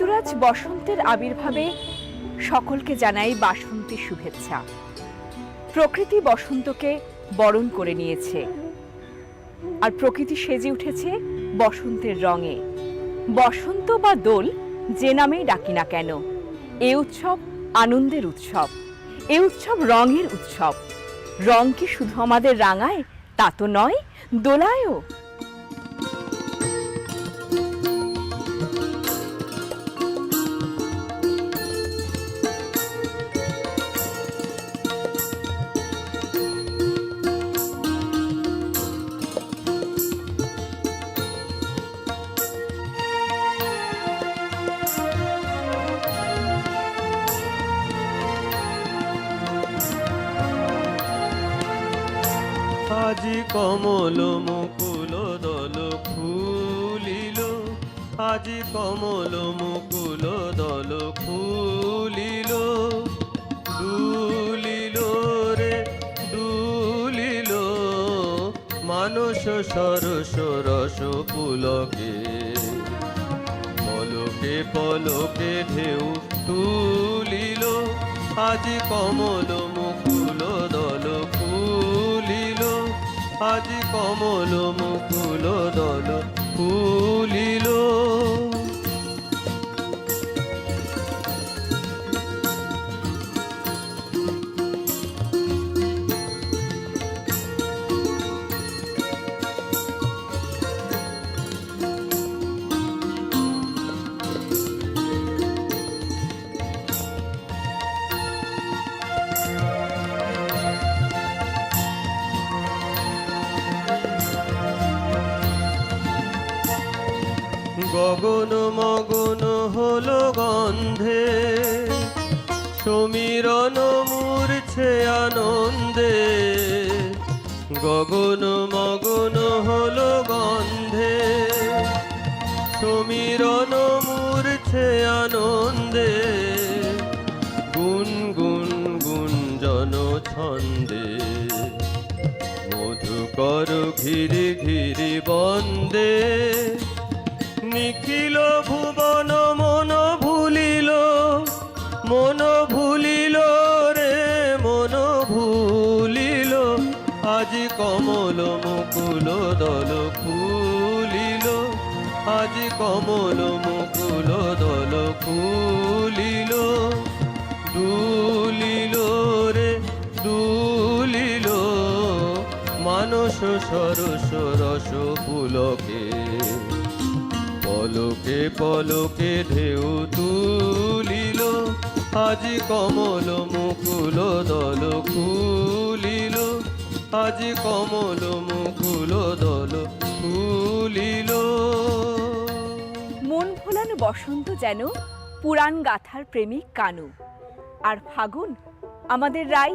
ঋতুরাজ বসন্তের আবির্ভাবে সকলকে জানাই বাসন্তী শুভেচ্ছা। প্রকৃতি বসন্তকে বরণ করে নিয়েছে, আর প্রকৃতি সেজে উঠেছে বসন্তের রঙে। বসন্ত বা দোল যে নামেই ডাকি না কেন, এ উৎসব আনন্দের উৎসব, এ উৎসব রঙের উৎসব। রং কি শুধু আমাদের রাঙায় তা তো নয়, দোলায়ও। আজি কমল মুকুল দল ফুলিল, আজি কমল মুকুল দল ফুলিল। দুলিল রে দুলিল, মানস সরস রস পুলকে। পলকে পলকে ঢেউ তুলিল, আজি কমল মুকুল দল ফুলিল, আজি কমল মুকুল দল ফুলিল। গগন মগন হলো গন্ধে, সমীরণ মূর্ছে আনন্দে। গগন মগন হলো গন্ধে, সমীরণ মূর্ছে আনন্দে। গুন গুন গুঞ্জন ছন্দে, মধুকর ঘিরি ঘিরি বন্দে। নিখিল ভুবন মন ভুলিল, মন ভুলিল রে মন ভুলিল। আজি কমল মুকুল দল ফুলিল, আজি কমল মুকুল দল ফুলিল। দুলিল রে দুলিল, মানস সরস রস পুলকে। পলকে পলকে ঢেউ তুলিল, আজি কমল মুকুল দল ফুলিল, আজি কমল মুকুল দল ফুলিল। মন ভোলানো বসন্ত যেন পুরাণ গাথার প্রেমিক কানু, আর ফাগুন আমাদের রাই।